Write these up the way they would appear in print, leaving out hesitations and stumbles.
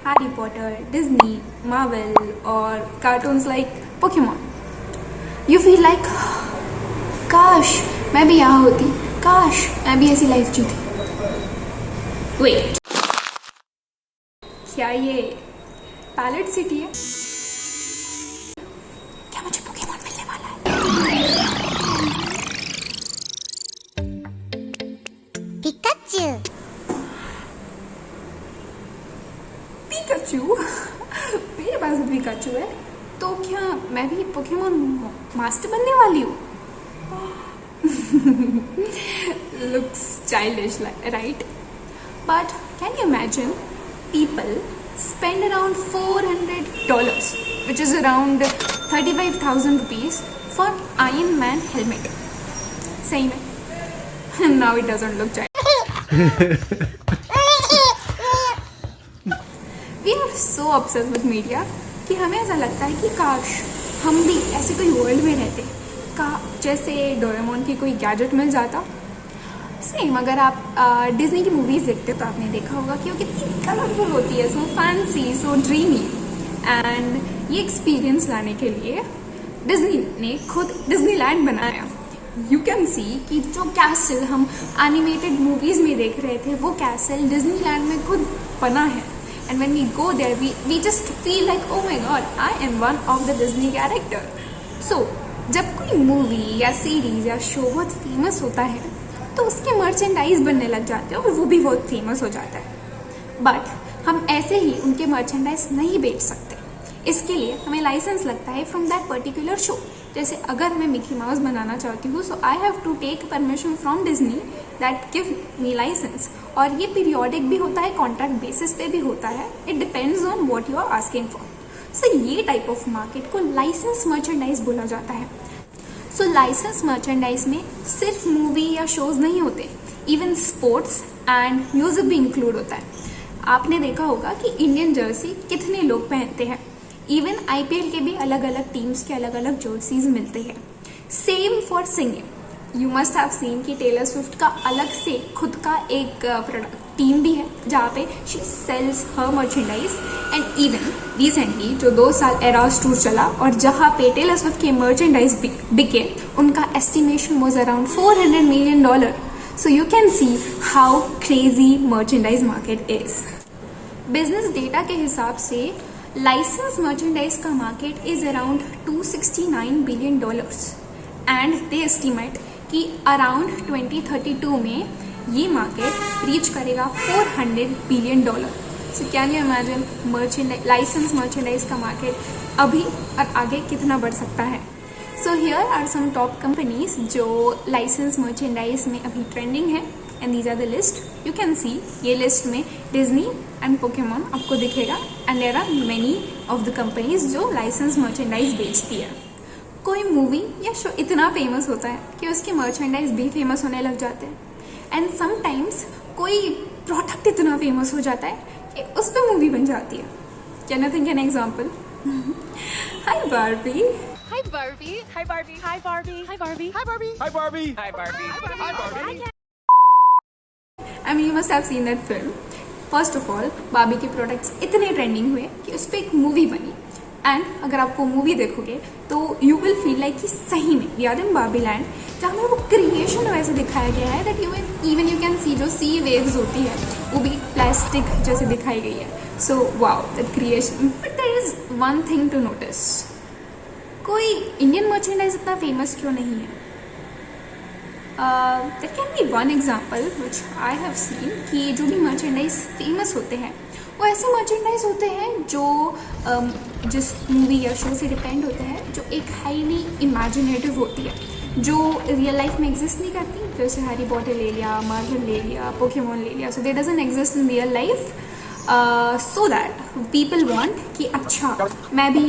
Harry Potter, Disney, Marvel, or cartoons like Pokemon, you feel like काश मैं भी यहाँ होती, काश मैं भी ऐसी लाइफ जीती। वेट, क्या ये पैलेट सिटी है? क्या मुझे पोकेमॉन मिलने वाला है? पिकाचू। पिकाचू? मेरे पास भी पिकाचू है, तो क्या मैं भी पोकेमॉन मास्टर बनने वाली हूँ? Looks childish, right? But can you imagine people spend around $400, which is around 35,000 rupees, for Iron Man helmet? सही में? Now it doesn't look childish. We are so obsessed with media कि हमें ऐसा लगता है कि काश हम भी ऐसे कोई वर्ल्ड में रहते, का जैसे डोरेमोन की कोई गैजेट मिल जाता। सेम अगर आप डिज्नी की मूवीज़ देखते हो तो आपने देखा होगा कि वो कितनी कलरफुल होती है, so fancy, so dreamy. And ये एक्सपीरियंस लाने के लिए डिज्नी ने खुद डिज्नीलैंड बनाया। यू कैन सी कि जो कैसल हम एनिमेटेड मूवीज़ में देख रहे थे, वो कैसल डिज्नीलैंड में खुद बना है। And when we go there we just feel like oh my god, I am one of the Disney character. So जब कोई मूवी या सीरीज या शो बहुत फेमस होता है तो उसके मर्चेंडाइज बनने लग जाते हैं और वो भी बहुत फेमस हो जाता है। बट हम ऐसे ही उनके मर्चेंडाइज नहीं बेच सकते, इसके लिए हमें लाइसेंस लगता है फ्रॉम दैट पर्टिकुलर शो। जैसे अगर मैं मिकी माउस बनाना चाहती हूँ, so I have to take permission from Disney that give me license. और ये पीरियोडिक भी होता है, कॉन्ट्रैक्ट बेसिस पे भी होता है, it depends on what you are asking for. So ये टाइप ऑफ मार्केट को लाइसेंस मर्चेंडाइज बोला जाता है। सो लाइसेंस मर्चेंडाइज में सिर्फ मूवी या शोज नहीं होते, इवन स्पोर्ट्स एंड म्यूजिक भी इंक्लूड होता है। आपने देखा होगा कि इंडियन जर्सी कितने लोग पहनते हैं, इवन आईपीएल के भी अलग अलग टीम्स के अलग अलग जर्सीज मिलते हैं। Same for singing, you must have seen कि टेलर स्विफ्ट का अलग से खुद का एक प्रोडक्ट टीम भी है जहाँ पे she sales her merchandise. And even recently जो 2 साल एरास टूर चला और जहाँ पे टेलर स्विफ्ट के मर्चेंडाइज बिके, उनका estimation was around $400 million। So you can see how crazy merchandise market is. Business data के हिसाब से लाइसेंस मर्चेंडाइज का market is around $269 billion and they estimate कि अराउंड 2032 में ये मार्केट रीच करेगा $400 billion। So can you imagine license merchandise का मार्केट अभी और आगे कितना बढ़ सकता है। So here are some top companies जो लाइसेंस मर्चेंडाइज में अभी ट्रेंडिंग है, and these are the list. You can see ये लिस्ट में डिज्नी एंड पोकेमॉन आपको दिखेगा, and there are many of the companies जो लाइसेंस मर्चेंडाइज बेचती है। कोई मूवी या शो इतना फेमस होता है कि उसके मर्चेंडाइज भी फेमस होने लग जाते हैं, एंड समटाइम्स कोई प्रोडक्ट इतना फेमस हो जाता है कि उस पर मूवी बन जाती है। Can you think an example? Hi Barbie. Hi Barbie. Hi Barbie. Hi Barbie. Hi Barbie. Hi Barbie. Hi Barbie. Hi Barbie. Hi Barbie. I mean, you must have seen that film. First of all Barbie के products इतने trending हुए कि उस पर एक movie बनी, and अगर आप वो मूवी देखोगे तो यू विल फील लाइक कि सही में we are in Barbie land, जहाँ में वो क्रिएशन वैसे दिखाया गया है that even you can see जो सी वेव्स होती है वो भी प्लास्टिक जैसे दिखाई गई है। So wow that creation. But there is one thing to notice, कोई इंडियन मर्चेंडाइज इतना फेमस क्यों नहीं है? There can be one example which I have seen कि जो भी मर्चेंडाइज फेमस होते हैं वो ऐसे मर्चेंडाइज होते हैं जो जिस मूवी या शो से डिपेंड होते हैं, जो एक हाईली इमेजिनेटिव होती है, जो रियल लाइफ में एग्जिस्ट नहीं करती। जैसे हैरी पॉटर ले लिया, मार्वल ले लिया, पोकेमॉन ले लिया। So they doesn't exist in real life, so that people want कि अच्छा मैं भी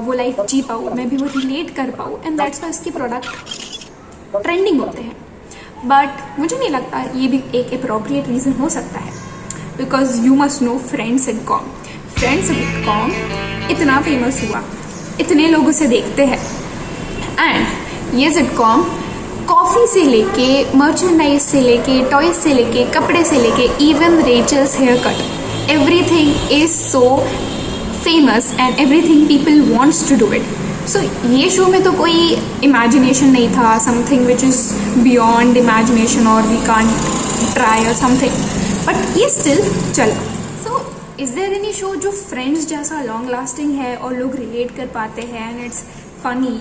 वो लाइफ जी पाऊँ, मैं भी वो रिलेट कर पाऊँ, एंड दैट्स वाई इसके प्रोडक्ट ट्रेंडिंग होते हैं। बट मुझे नहीं लगता ये भी एक अप्रोप्रिएट रीज़न हो सकता है, because you must know friends sitcom. Friends sitcom इतना फेमस हुआ, इतने लोग उसे देखते हैं, एंड ये सिटकॉम कॉफ़ी से लेके, मर्चेंडाइज से लेके, टॉयज से लेके, कपड़े से लेके, even Rachel's hair cut everything is so famous and everything people wants to do it. So ये शो में तो कोई imagination नहीं था, something which is beyond imagination or we can't try or something, but ये still चला. So is there any show जो Friends जैसा long lasting है और लोग relate कर पाते हैं and it's funny?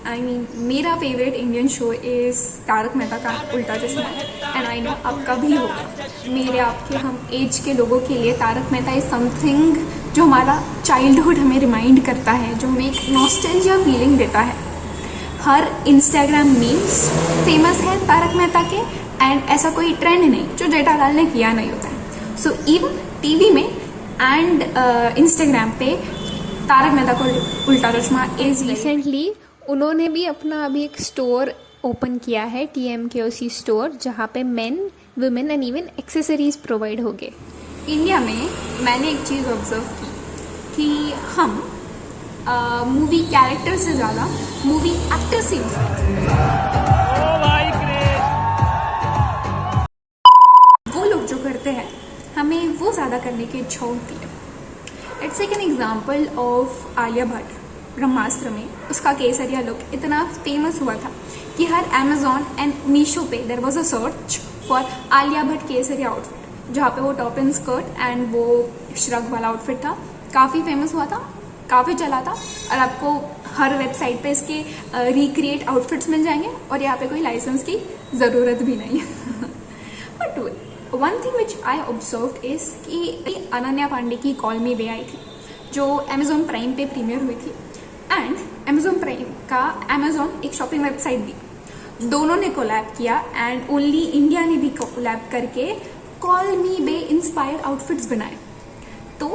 I mean, मेरा favourite Indian show is Taarak Mehta Ka Ooltah चश्मा एंड आई नो आपका भी होगा. मेरे आपके हम एज के लोगों के लिए तारक मेहता इज़ समथिंग जो हमारा चाइल्डहुड हमें रिमाइंड करता है, जो हमें एक नॉस्टैल्जिया फीलिंग देता है. हर इंस्टाग्राम मीम्स फेमस है तारक मेहता के एंड ऐसा कोई ट्रेंड नहीं जो जेठालाल ने किया नहीं होता है. सो इवन टीवी में एंड इंस्टाग्राम पे तारक मेहता का उल्टा चश्मा इज रिसेंटली उन्होंने भी अपना अभी एक स्टोर ओपन किया है, TMKOC स्टोर, जहाँ पे main, women and even accessories provide होंगे. इंडिया में मैंने एक चीज़ ऑब्जर्व की कि हम मूवी कैरेक्टर से ज़्यादा मूवी एक्टर से वो लोग जो करते हैं हमें वो ज़्यादा करने की इच्छा होती है. Let's take an example of Alia Bhatt. Brahmastra में उसका केसरिया लुक इतना फेमस हुआ था कि हर अमेजोन एंड मीशो पे there was a search for Alia Bhatt Kesariya outfit, जहाँ पे वो टॉप एंड स्कर्ट एंड वो श्रग वाला आउटफिट था. काफ़ी फेमस हुआ था, काफ़ी चला था और आपको हर वेबसाइट पे इसके रिक्रिएट आउटफिट्स मिल जाएंगे और यहाँ पे कोई लाइसेंस की ज़रूरत भी नहीं है. But one thing which I observed is कि अनन्या पांडे की कॉल मी वे आई थी जो अमेजोन प्राइम पे प्रीमियर हुई थी एंड अमेजोन प्राइम का अमेजोन एक शॉपिंग वेबसाइट भी, दोनों ने कोलैब किया एंड ओनली इंडिया ने भी कोलैब करके कॉल मी बे इंस्पायर्ड आउटफिट्स बनाए. तो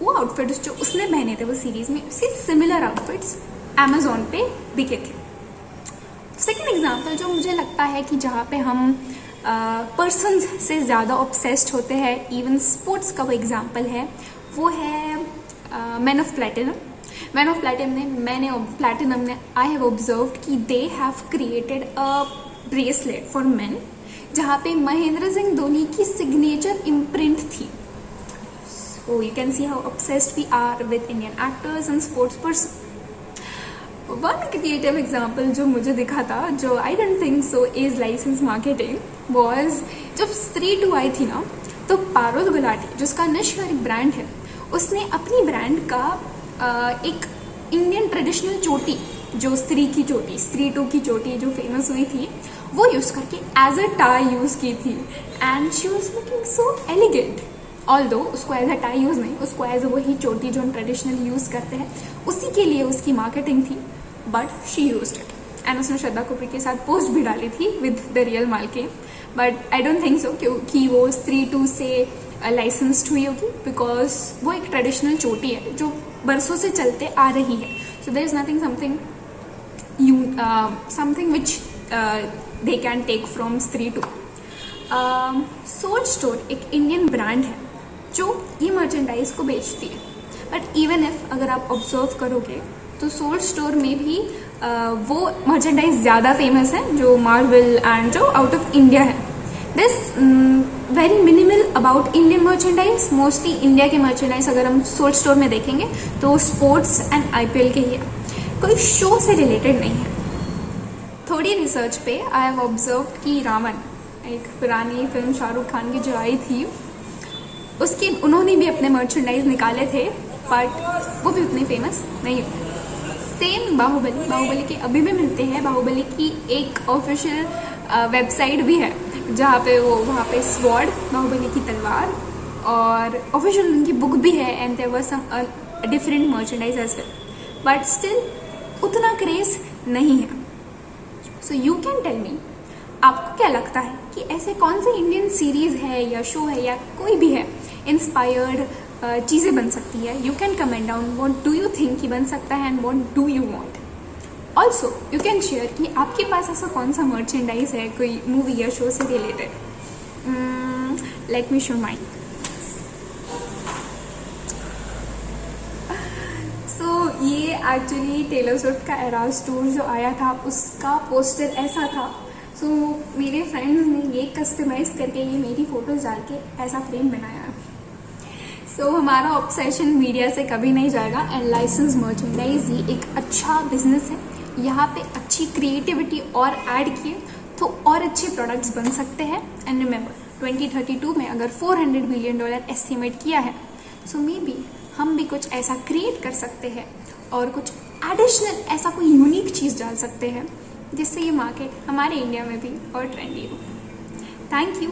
वो आउटफिट्स जो उसने पहने थे वो सीरीज में, उसके सिमिलर आउटफिट्स अमेजोन पे दिखे थे. सेकेंड एग्जाम्पल जो मुझे लगता है कि जहाँ पे हम पर्सन्स से ज़्यादा ऑब्सेस्ड होते हैं, इवन स्पोर्ट्स का वो एग्जाम्पल है, वो है man of platinum. Man of platinum ने आई हैव ऑब्जर्व्ड कि they have created a bracelet for men जहाँ पे महेंद्र सिंह धोनी की सिग्नेचर इम्प्रिंट थी. So you can see how obsessed we are with Indian actors and sports person. One creative example जो मुझे दिखा था, जो I don't think so is license marketing, was जब स्त्री 2 आई थी ना, तो पारुल गुलाटी जिसका नश्वर एक ब्रांड है, उसने अपनी ब्रांड का एक इंडियन ट्रेडिशनल चोटी, जो स्त्री की चोटी, स्त्री 2 की चोटी जो फेमस हुई थी, वो यूज़ करके एज अ टाई यूज़ की थी and she was looking so elegant. Although उसको एज अ टाई यूज़ नहीं, उसको एज अ वही चोटी जो हम ट्रेडिशनल यूज़ करते हैं उसी के लिए उसकी मार्केटिंग थी, but she used it and उसने श्रद्धा कपूर के साथ पोस्ट भी डाली थी विद द रियल मालकिन. बट आई डोंट थिंक सो क्योंकि वो स्त्री 2 से लाइसेंस्ड हुई होगी, बिकॉज वो एक ट्रेडिशनल चोटी है जो बरसों से चलते आ रही है. So there is nothing something which they can take from Stree 2. Sold store एक इंडियन ब्रांड है जो ये मर्चेंडाइज को बेचती है, बट इवन इफ अगर आप ऑब्जर्व करोगे तो सोल्ड स्टोर में भी वो मर्चेंडाइज ज़्यादा फेमस है जो मार्वल एंड जो आउट ऑफ इंडिया है. This very minimal about Indian merchandise. Mostly India के मर्चेंडाइज अगर हम सोल्ड स्टोर में देखेंगे तो स्पोर्ट्स एंड IPL के ही है, कोई शो से रिलेटेड नहीं है. थोड़ी रिसर्च पे आई हैव ऑब्जर्व कि रावण, एक पुरानी फिल्म शाहरुख खान की जो आई थी, उसके उन्होंने भी अपने मर्चेंडाइज निकाले थे, बट वो भी उतने फेमस नहीं हुए. सेम बाहुबली के अभी भी मिलते हैं. बाहुबली की एक ऑफिशियल वेबसाइट भी है जहाँ पे वो वहाँ पे स्वॉर्ड, बाहुबली की तलवार, और ऑफिशियल उनकी बुक भी है and there was some different merchandise as well, but still उतना क्रेज नहीं है. So you can tell me, आपको क्या लगता है कि ऐसे कौन से इंडियन सीरीज है या शो है या कोई भी है इंस्पायर्ड चीज़ें बन सकती है? You can comment down what do you think कि बन सकता है and what do you want. Also you can share कि आपके पास ऐसा कौन सा मर्चेंडाइज है कोई मूवी या शो से related. Let me show mine. So ये एक्चुअली टेलर स्विफ्ट का एराज टूर जो आया था उसका पोस्टर ऐसा था. सो मेरे फ्रेंड्स ने ये कस्टमाइज करके ये मेरी फ़ोटोज़ डाल के ऐसा फ्रेम बनाया. सो हमारा ऑब्सेशन मीडिया से कभी नहीं जाएगा एंड लाइसेंस मर्चेंडाइज ही एक अच्छा बिजनेस है। यहाँ पे अच्छी क्रिएटिविटी और ऐड किए तो और अच्छे प्रोडक्ट्स बन सकते हैं। एंड रिमेंबर 2032 में अगर $400 बिलियन एस्टिमेट किया है, सो मे बी हम भी कुछ ऐसा क्रिएट कर सकते हैं और कुछ एडिशनल ऐसा कोई यूनिक चीज़ डाल सकते हैं जिससे ये मार्केट हमारे इंडिया में भी और ट्रेंडी हो। Thank you.